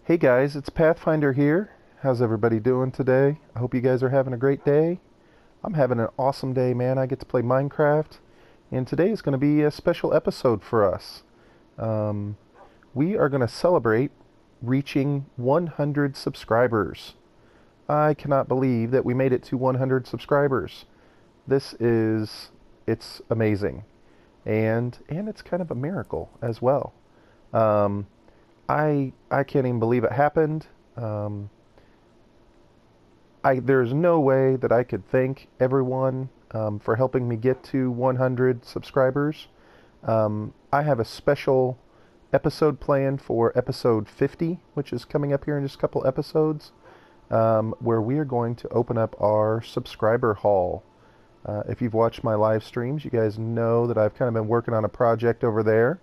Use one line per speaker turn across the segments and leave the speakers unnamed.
Hey guys, it's Pathfinder here. How's everybody doing today? I hope you guys are having a great day. I'm having an awesome day, man. I get to play Minecraft, and today is going to be a special episode for us. Um, we are going to celebrate reaching 100 subscribers. I cannot believe that we made it to 100 subscribers. It's amazing, and it's kind of a miracle as well. Um, I can't even believe it happened. Um, there's no way that I could thank everyone for helping me get to 100 subscribers. I have a special episode planned for episode 50, which is coming up here in just a couple episodes, where we are going to open up our subscriber haul. If you've watched my live streams, you guys know that I've kind of been working on a project over there.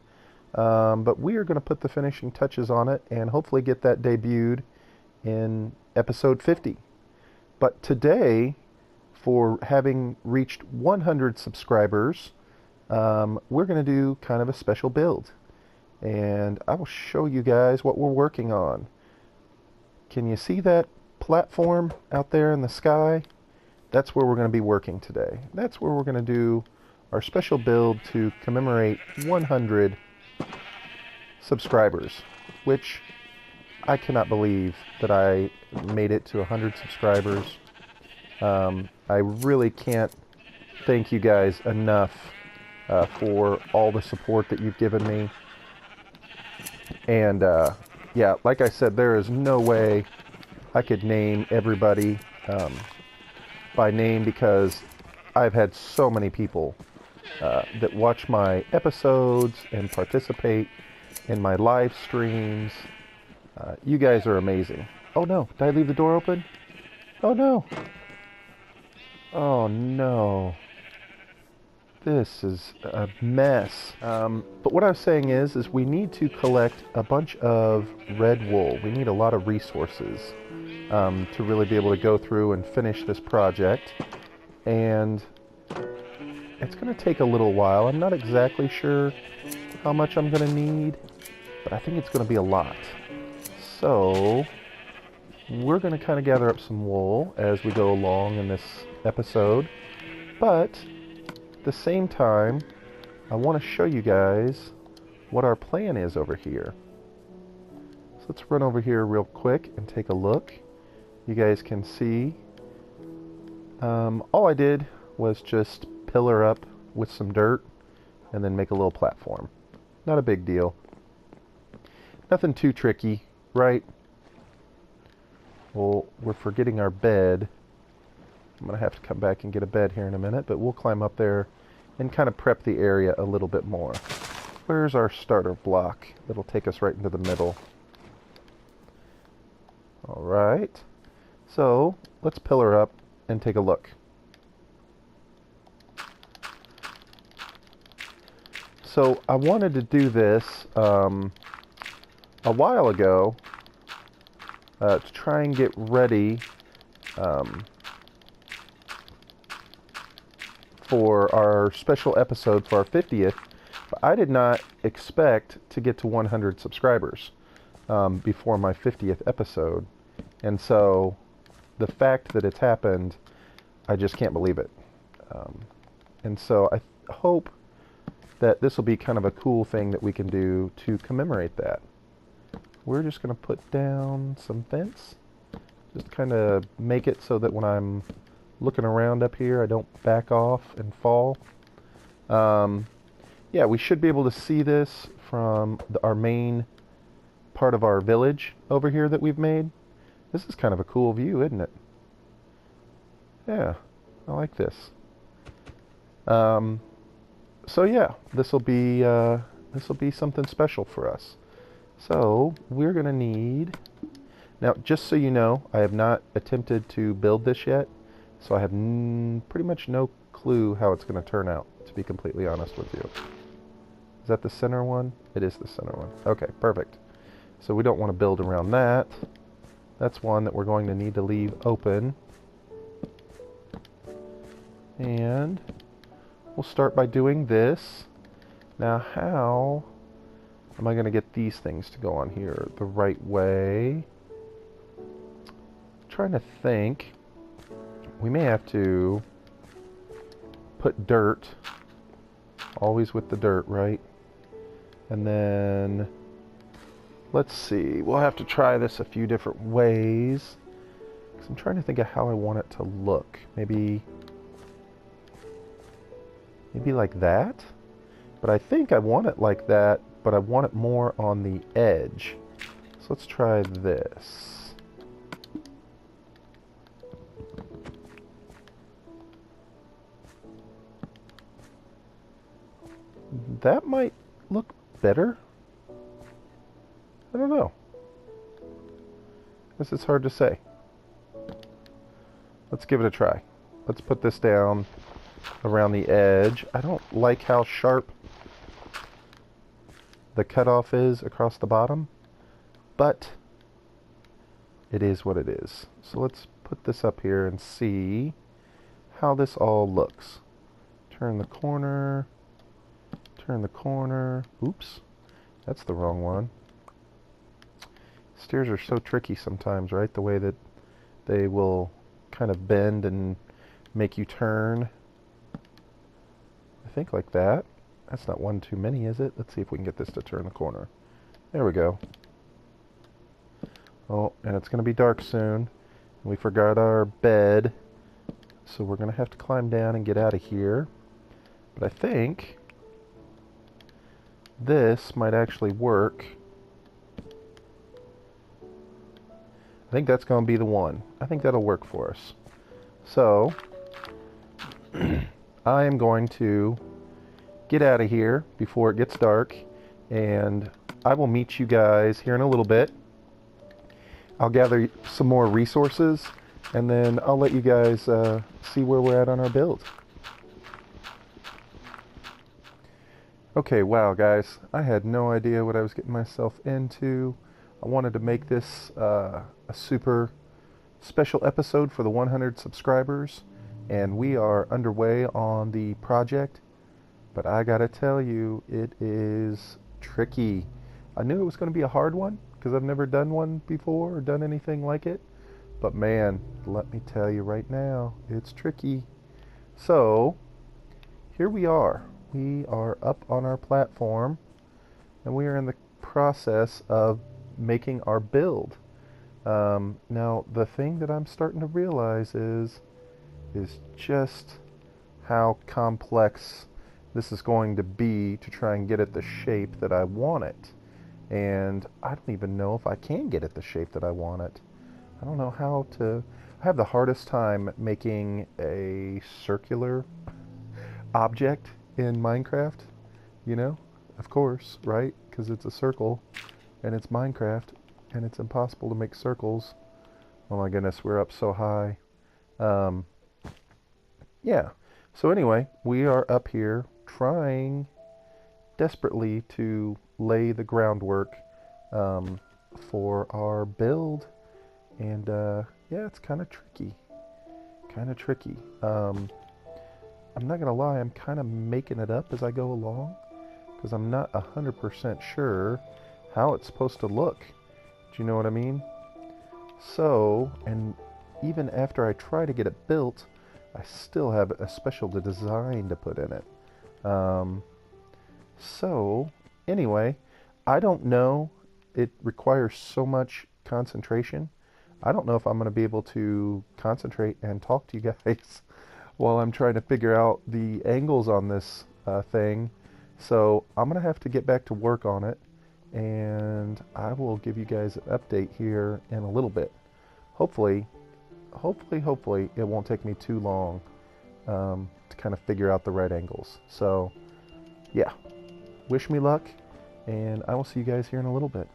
But we are going to put the finishing touches on it and hopefully get that debuted in episode 50. But today, for having reached 100 subscribers, we're going to do kind of a special build. And I will show you guys what we're working on. Can you see that platform out there in the sky? That's where we're going to be working today. That's where we're going to do our special build to commemorate 100 subscribers, which I cannot believe that I made it to 100 subscribers. I really can't thank you guys enough for all the support that you've given me. And yeah, like I said, there is no way I could name everybody by name because I've had so many people that watch my episodes and participate in my live streams. You guys are amazing. Oh no, did I leave the door open? Oh no. Oh no. This is a mess. But what I was saying is we need to collect a bunch of red wool. We need a lot of resources to really be able to go through and finish this project. And it's going to take a little while. I'm not exactly sure how much I'm going to need, but I think it's going to be a lot. So we're going to kind of gather up some wool as we go along in this episode. But at the same time, I want to show you guys what our plan is over here. So let's run over here real quick and take a look. You guys can see all I did was just pillar up with some dirt and then make a little platform. Not a big deal. Nothing too tricky, right? Well, we're forgetting our bed. I'm going to have to come back and get a bed here in a minute, but we'll climb up there and kind of prep the area a little bit more. Where's our starter block? That'll take us right into the middle. Alright. So, let's pillar up and take a look. So, I wanted to do this a while ago to try and get ready for our special episode for our 50th, but I did not expect to get to 100 subscribers before my 50th episode. And so the fact that it's happened, I just can't believe it. And so I hope that this will be kind of a cool thing that we can do to commemorate that. We're just going to put down some fence, just kind of make it so that when I'm looking around up here I don't back off and fall. Yeah, we should be able to see this from our main part of our village over here that we've made. This is kind of a cool view, isn't it? Yeah, I like this. So yeah, this will be something special for us. So we're gonna need, now just so you know, I have not attempted to build this yet, so I have pretty much no clue how it's gonna turn out, to be completely honest with you. Is that the center one? It is the center one. Okay, perfect. So we don't want to build around that. That's one that we're going to need to leave open. And we'll start by doing this. Now how am I going to get these things to go on here the right way? Trying to think. We may have to put dirt, always with the dirt, right? And then, let's see, we'll have to try this a few different ways. Because I'm trying to think of how I want it to look. Maybe like that? But I think I want it like that, but I want it more on the edge. So let's try this. That might look better. I don't know. Guess it's hard to say. Let's give it a try. Let's put this down around the edge. I don't like how sharp the cutoff is across the bottom, but it is what it is. So let's put this up here and see how this all looks. Turn the corner. Turn the corner. Oops, that's the wrong one. Steers are so tricky sometimes, right? The way that they will kind of bend and make you turn. I think like that. That's not one too many, is it? Let's see if we can get this to turn the corner. There we go. Oh, and it's going to be dark soon. We forgot our bed, so we're going to have to climb down and get out of here. But I think this might actually work. I think that's going to be the one. I think that'll work for us. So, I am going to get out of here before it gets dark, and I will meet you guys here in a little bit. I'll gather some more resources, and then I'll let you guys see where we're at on our build. Okay, wow guys, I had no idea what I was getting myself into. I wanted to make this a super special episode for the 100 subscribers, and we are underway on the project, but I gotta tell you, it is tricky. I knew it was going to be a hard one, because I've never done one before or done anything like it, but man, let me tell you right now, it's tricky. So, here we are. We are up on our platform, and we are in the process of making our build. Now, the thing that I'm starting to realize is just how complex this is going to be to try and get it the shape that I want it. And I don't even know if I can get it the shape that I want it. I don't know how to. I have the hardest time making a circular object in Minecraft, you know, of course, right? Because it's a circle, and it's Minecraft, and it's impossible to make circles. Oh my goodness, we're up so high. Yeah, so anyway, we are up here trying desperately to lay the groundwork for our build, and yeah, it's kind of tricky. I'm not gonna lie, I'm kind of making it up as I go along, because I'm not 100% sure how it's supposed to look. Do you know what I mean? So, and even after I try to get it built, I still have a special design to put in it. So, anyway, I don't know. It requires so much concentration. I don't know if I'm going to be able to concentrate and talk to you guys while I'm trying to figure out the angles on this thing. So I'm going to have to get back to work on it, and I will give you guys an update here in a little bit. Hopefully it won't take me too long to kind of figure out the right angles. So yeah, wish me luck, and I will see you guys here in a little bit.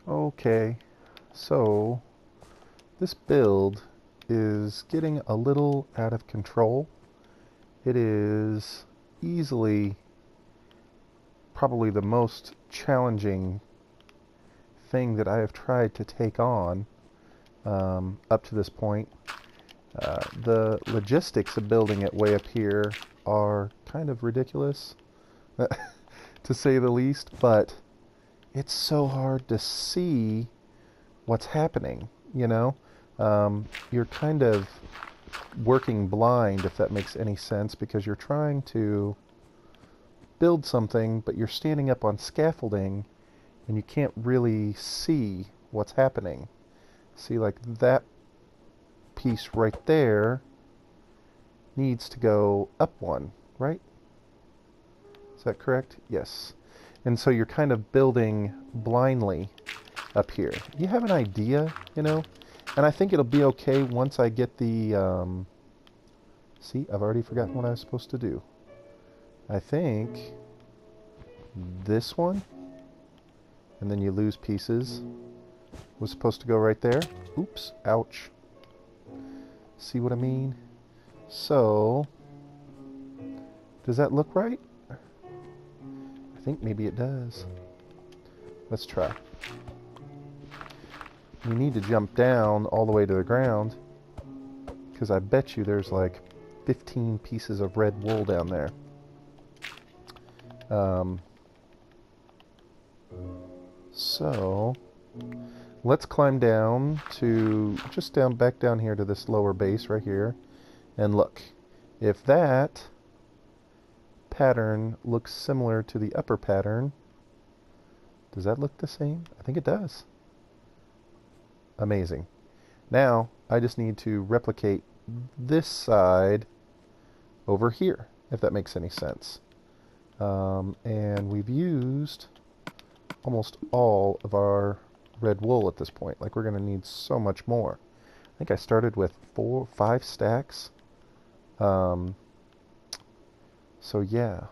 Okay, so this build is getting a little out of control. It is easily probably the most challenging thing that I have tried to take on up to this point. The logistics of building it way up here are kind of ridiculous, to say the least, but it's so hard to see what's happening, you know? You're kind of working blind, if that makes any sense, because you're trying to build something, but you're standing up on scaffolding and you can't really see what's happening. See, like that piece right there needs to go up one, right? Is that correct? Yes. And so you're kind of building blindly up here. You have an idea, you know? And I think it'll be okay once I get the, see, I've already forgotten what I was supposed to do. I think this one, and then you lose pieces, was supposed to go right there. Oops, ouch. See what I mean? So, does that look right? I think maybe it does. Let's try. We need to jump down all the way to the ground, because I bet you there's like 15 pieces of red wool down there. So let's climb down to just back down here to this lower base right here, and look, if that pattern looks similar to the upper pattern, does that look the same? I think it does. Amazing. Now I just need to replicate this side over here, if that makes any sense. And we've used almost all of our red wool at this point. Like, we're going to need so much more. I think I started with 5 stacks. So yeah,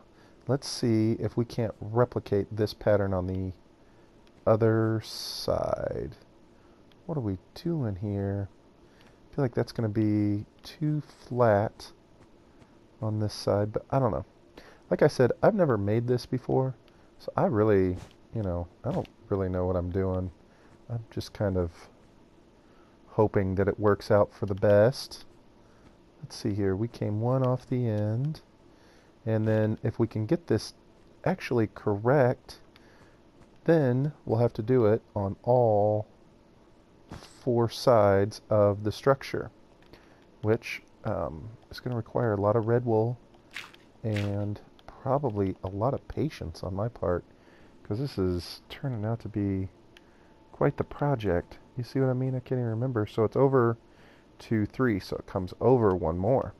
let's see if we can't replicate this pattern on the other side. What are we doing here? I feel like that's going to be too flat on this side, but I don't know. Like I said, I've never made this before, so I really, I don't really know what I'm doing. I'm just kind of hoping that it works out for the best. Let's see here. We came one off the end, and then if we can get this actually correct, then we'll have to do it on all 4 sides of the structure, which is going to require a lot of red wool and probably a lot of patience on my part, because this is turning out to be quite the project. You see what I mean? I can't even remember. So it's over 2, 3, so it comes over 1 more.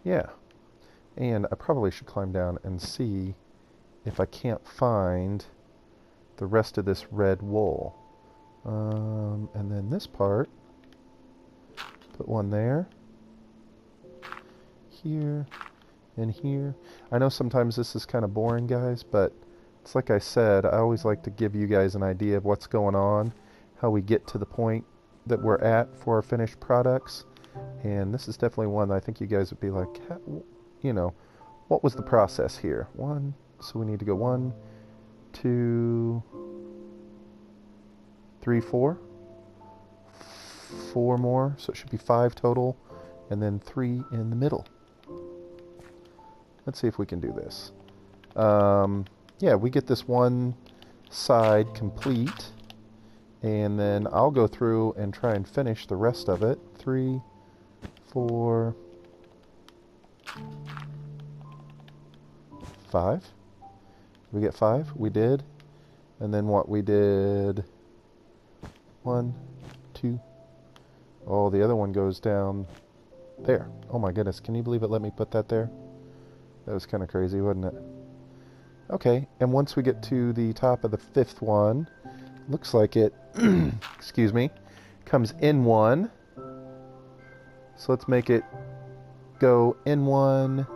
Yeah, and I probably should climb down and see if I can't find the rest of this red wool. And then this part, put one there, here, and here. I know sometimes this is kind of boring, guys, but it's like I said, I always like to give you guys an idea of what's going on, how we get to the point that we're at for our finished products. And this is definitely one that I think you guys would be like, what was the process here? So we need to go 1, 2, 3, 4. 4 more, so it should be 5 total, and then 3 in the middle. Let's see if we can do this. Yeah, we get this one side complete, and then I'll go through and try and finish the rest of it. 3, 4, 5. We get 5? We did. And then what we did, 1, 2. Oh, the other one goes down there. Oh my goodness, can you believe it let me put that there? That was kind of crazy, wasn't it? Okay, and once we get to the top of the 5th one, looks like it, excuse me, comes in 1. So let's make it go in 1.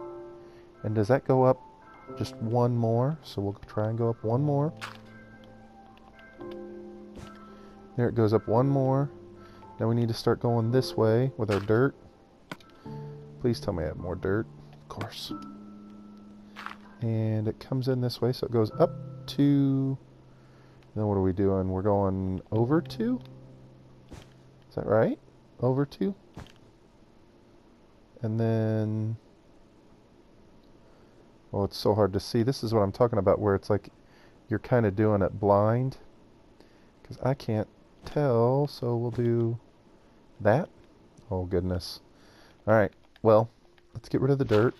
And does that go up just 1 more? So we'll try and go up 1 more. There it goes up 1 more. Now we need to start going this way with our dirt. Please tell me I have more dirt. Of course. And it comes in this way, so it goes up 2. Then what are we doing? We're going over 2? Is that right? Over 2? And then, well, it's so hard to see. This is what I'm talking about, where it's like you're kind of doing it blind, because I can't tell, so we'll do that. Oh, goodness. All right, well, let's get rid of the dirt,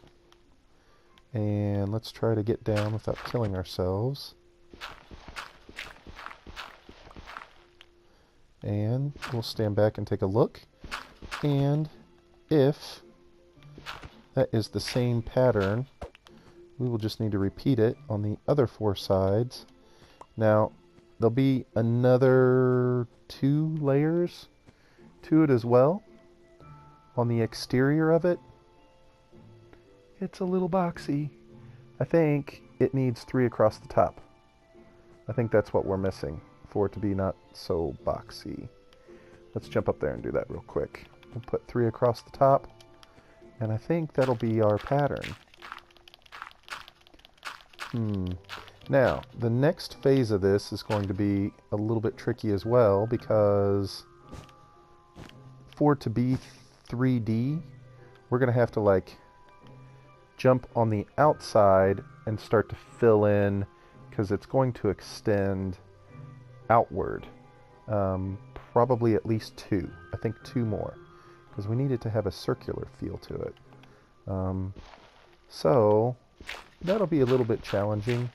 and let's try to get down without killing ourselves. And we'll stand back and take a look, and if that is the same pattern, we will just need to repeat it on the other 4 sides. Now, there'll be another 2 layers to it as well. On the exterior of it, it's a little boxy. I think it needs 3 across the top. I think that's what we're missing for it to be not so boxy. Let's jump up there and do that real quick. We'll put 3 across the top, and I think that'll be our pattern. Now, the next phase of this is going to be a little bit tricky as well, because for it to be 3D, we're going to have to like jump on the outside and start to fill in, because it's going to extend outward. Probably at least 2. I think 2 more, because we need it to have a circular feel to it. So that'll be a little bit challenging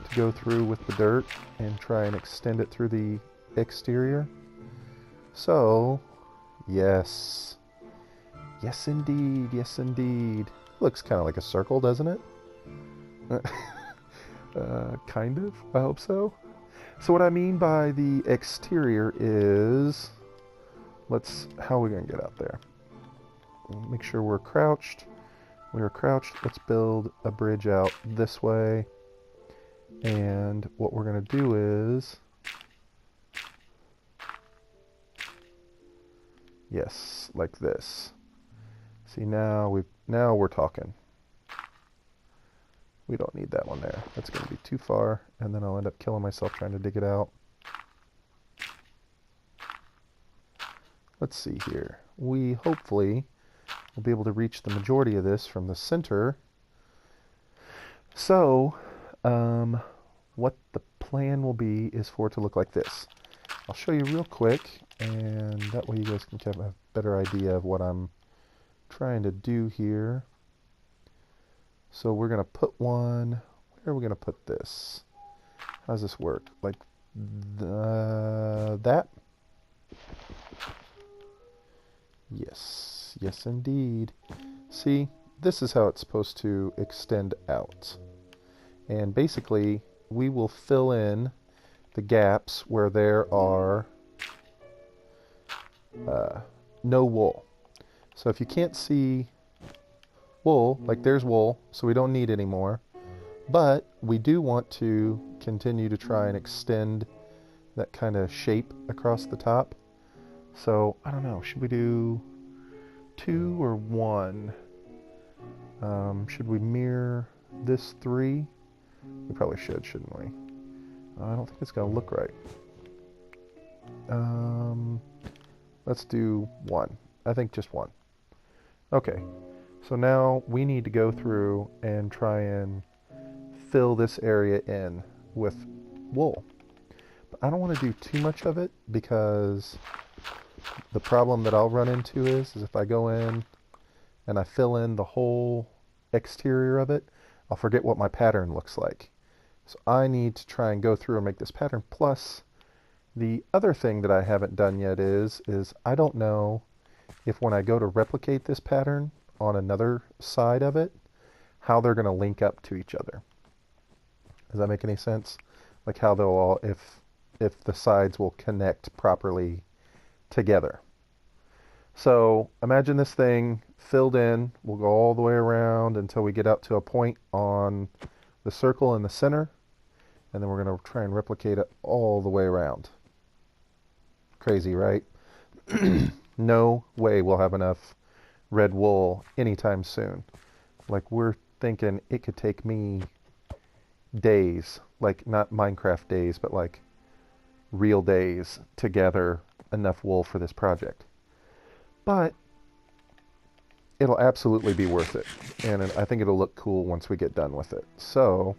to go through with the dirt and try and extend it through the exterior. So, yes. Yes, indeed. Yes, indeed. Looks kind of like a circle, doesn't it? Kind of. I hope so. So what I mean by the exterior is, how are we going to get out there? Make sure we're crouched. We are crouched. Let's build a bridge out this way. And what we're going to do is, yes, like this. See, now we're talking. We don't need that one there. That's going to be too far, and then I'll end up killing myself trying to dig it out. Let's see here. We hopefully will be able to reach the majority of this from the center. So, what the plan will be is for it to look like this. I'll show you real quick, and that way you guys can have a better idea of what I'm trying to do here. So we're going to put one, where are we going to put this? How does this work? Like that? Yes, yes indeed. See, this is how it's supposed to extend out. And basically, we will fill in the gaps where there are no wool. So if you can't see wool, like there's wool, so we don't need any more. But we do want to continue to try and extend that kind of shape across the top. So, I don't know, should we do 2 or 1? Should we mirror this 3? We probably should, shouldn't we? I don't think it's going to look right. Let's do 1. I think just 1. Okay, so now we need to go through and try and fill this area in with wool. But I don't want to do too much of it, because the problem that I'll run into is if I go in and I fill in the whole exterior of it, I'll forget what my pattern looks like. So I need to try and go through and make this pattern. Plus, the other thing that I haven't done yet is I don't know if when I go to replicate this pattern on another side of it, how they're going to link up to each other. Does that make any sense? Like how they'll all, if the sides will connect properly together. So imagine this thing filled in. We'll go all the way around until we get up to a point on the circle in the center, and then we're going to try and replicate it all the way around. Crazy, right? No way we'll have enough red wool anytime soon. Like, we're thinking it could take me days, like not Minecraft days, but like real days to gather enough wool for this project. But it'll absolutely be worth it. And I think it'll look cool once we get done with it. So,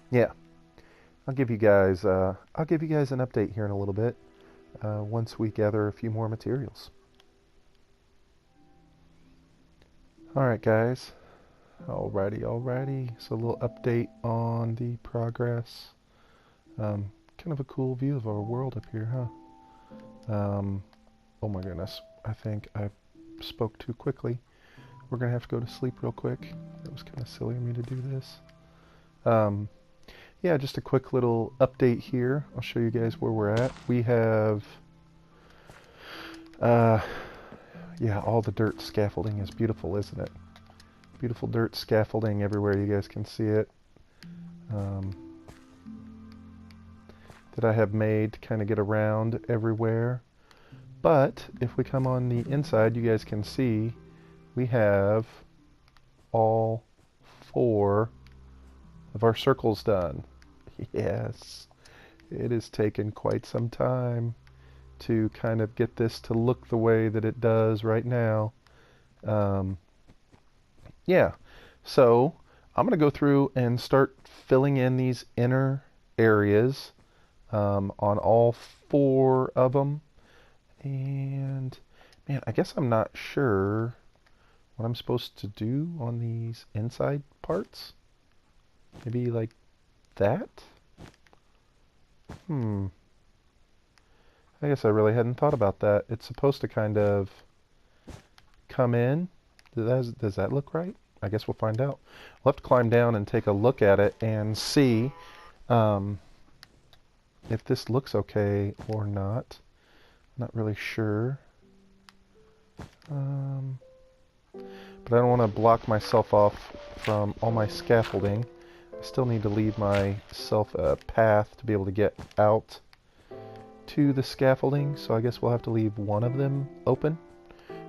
yeah. I'll give you guys an update here in a little bit once we gather a few more materials. Alright guys, alrighty. So a little update on the progress. Kind of a cool view of our world up here, huh? Oh my goodness, I think I spoke too quickly. We're gonna have to go to sleep real quick. It was kind of silly of me to do this. Yeah, just a quick little update here. I'll show you guys where we're at. We have, yeah, all the dirt scaffolding is beautiful, isn't it? Beautiful dirt scaffolding everywhere. You guys can see it. That I have made to kind of get around everywhere. But if we come on the inside, you guys can see we have all 4 of our circles done. Yes, it has taken quite some time to kind of get this to look the way that it does right now. Yeah, so I'm going to go through and start filling in these inner areas on all 4 of them. And man, I guess I'm not sure what I'm supposed to do on these inside parts. Maybe like that? I guess I really hadn't thought about that. It's supposed to kind of come in. Does that look right? I guess we'll find out. We'll have to climb down and take a look at it and see if this looks okay or not. Not really sure. But I don't want to block myself off from all my scaffolding. I still need to leave myself a path to be able to get out to the scaffolding, so I guess we'll have to leave one of them open,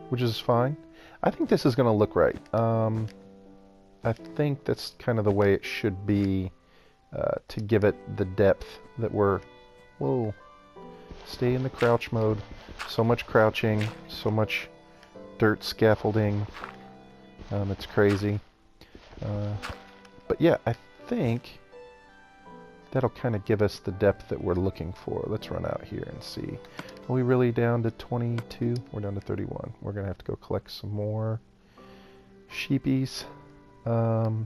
which is fine. I think this is going to look right. I think that's kind of the way it should be to give it the depth that we're... Whoa. Stay in the crouch mode. So much crouching, so much dirt scaffolding. It's crazy. But yeah, I think that'll kind of give us the depth that we're looking for. Let's run out here and see. Are we really down to 22? We're down to 31. We're going to have to go collect some more sheepies. Guess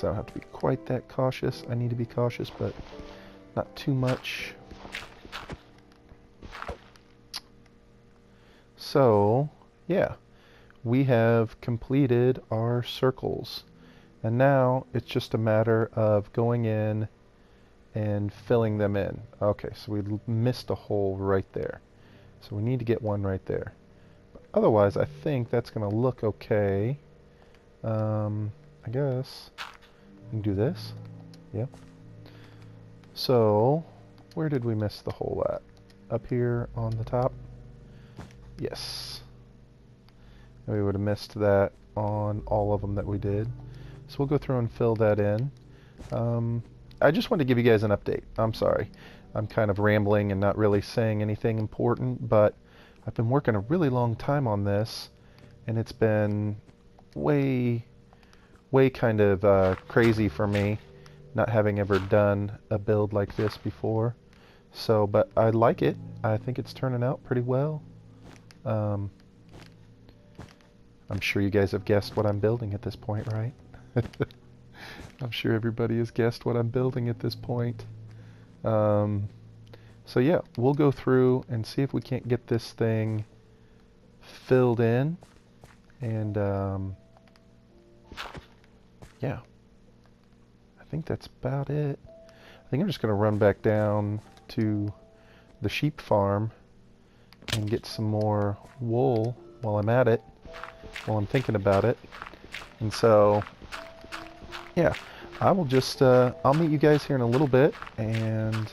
I don't have to be quite that cautious. I need to be cautious, but not too much. So, yeah, we have completed our circles. And now it's just a matter of going in and filling them in. Okay, so we missed a hole right there. So we need to get one right there. But otherwise, I think that's going to look okay. I guess we can do this. Yep. So, where did we miss the hole at? Up here on the top? Yes. And we would have missed that on all of them that we did. So we'll go through and fill that in. I just wanted to give you guys an update. I'm sorry. I'm kind of rambling and not really saying anything important, but I've been working a really long time on this, and it's been way kind of crazy for me, not having ever done a build like this before. So, but I like it. I think it's turning out pretty well. I'm sure you guys have guessed what I'm building at this point, right? I'm sure everybody has guessed what I'm building at this point. So yeah, we'll go through and see if we can't get this thing filled in. And yeah, I think that's about it. I think I'm just going to run back down to the sheep farm and get some more wool while I'm at it, while I'm thinking about it. And so, yeah, I will just, I'll meet you guys here in a little bit, and,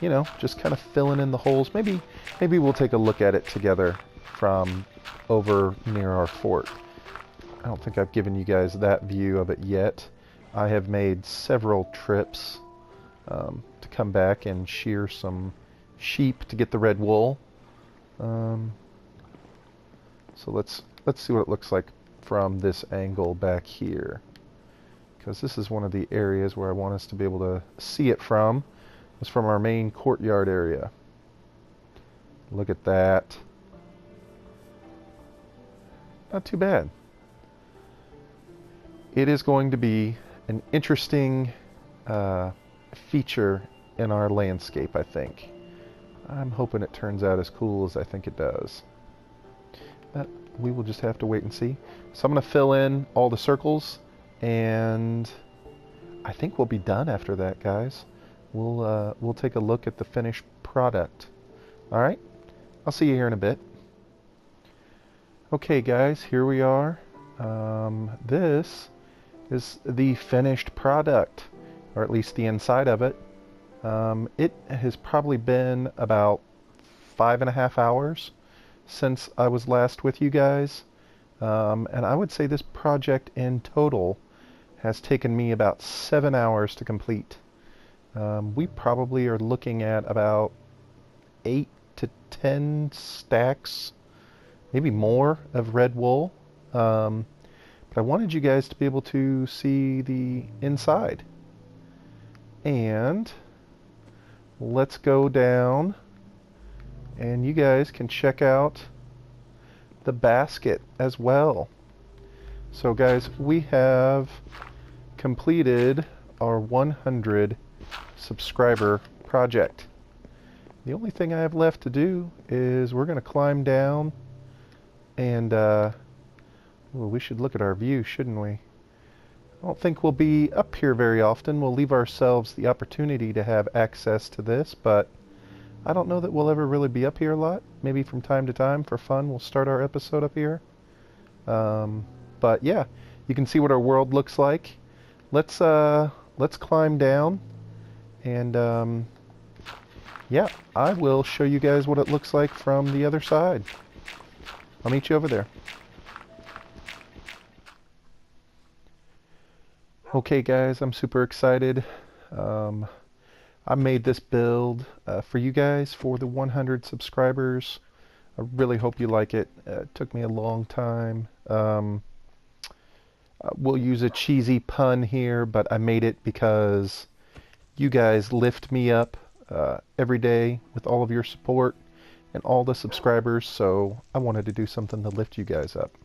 you know, just kind of filling in the holes. Maybe we'll take a look at it together from over near our fort. I don't think I've given you guys that view of it yet. I have made several trips to come back and shear some sheep to get the red wool. So let's let's see what it looks like from this angle back here, because this is one of the areas where I want us to be able to see it from. It's from our main courtyard area. Look at that. Not too bad. It is going to be an interesting feature in our landscape, I think. I'm hoping it turns out as cool as I think it does. But we will just have to wait and see. So I'm going to fill in all the circles, and I think we'll be done after that, guys. We'll take a look at the finished product. All right? I'll see you here in a bit. Okay, guys, here we are. This is the finished product, or at least the inside of it. It has probably been about 5.5 hours since I was last with you guys. And I would say this project in total has taken me about 7 hours to complete. We probably are looking at about 8 to 10 stacks, maybe more, of red wool. But I wanted you guys to be able to see the inside. And let's go down, and you guys can check out the basket as well. So guys, we have completed our 100 subscriber project. The only thing I have left to do is we're going to climb down, and well, we should look at our view, shouldn't we? I don't think we'll be up here very often. We'll leave ourselves the opportunity to have access to this, but I don't know that we'll ever really be up here a lot. Maybe from time to time for fun we'll start our episode up here. But yeah, you can see what our world looks like. Let's climb down, and yeah, I will show you guys what it looks like from the other side. I'll meet you over there. Okay guys, I'm super excited. I made this build for you guys, for the 100 subscribers. I really hope you like it. It took me a long time. We'll use a cheesy pun here, but I made it because you guys lift me up every day with all of your support and all the subscribers, so I wanted to do something to lift you guys up.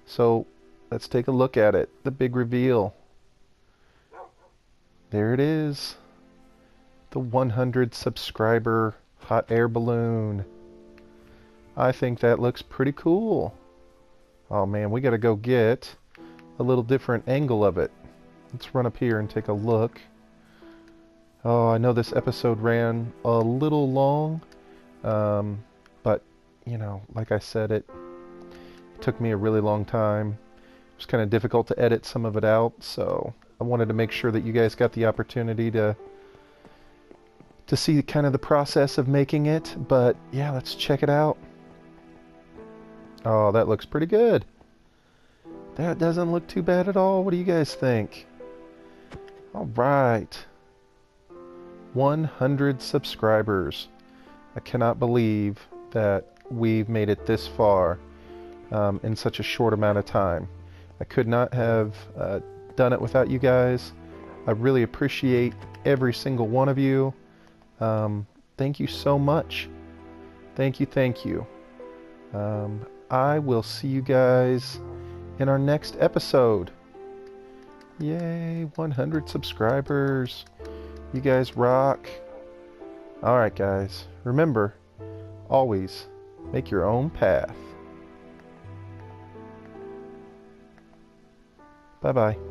So let's take a look at it. The big reveal. There it is. The 100 subscriber hot air balloon. I think that looks pretty cool. Oh man, we gotta go get a little different angle of it. Let's run up here and take a look. Oh, I know this episode ran a little long, but you know, like I said, it took me a really long time. It was kind of difficult to edit some of it out, so I wanted to make sure that you guys got the opportunity to see kind of the process of making it. But yeah, let's check it out. Oh, that looks pretty good. That doesn't look too bad at all. What do you guys think? All right. 100 subscribers. I cannot believe that we've made it this far in such a short amount of time. I could not have done it without you guys. I really appreciate every single one of you. Thank you so much. Thank you. I will see you guys in our next episode. Yay, 100 subscribers. You guys rock. Alright guys, remember, always make your own path. Bye-bye.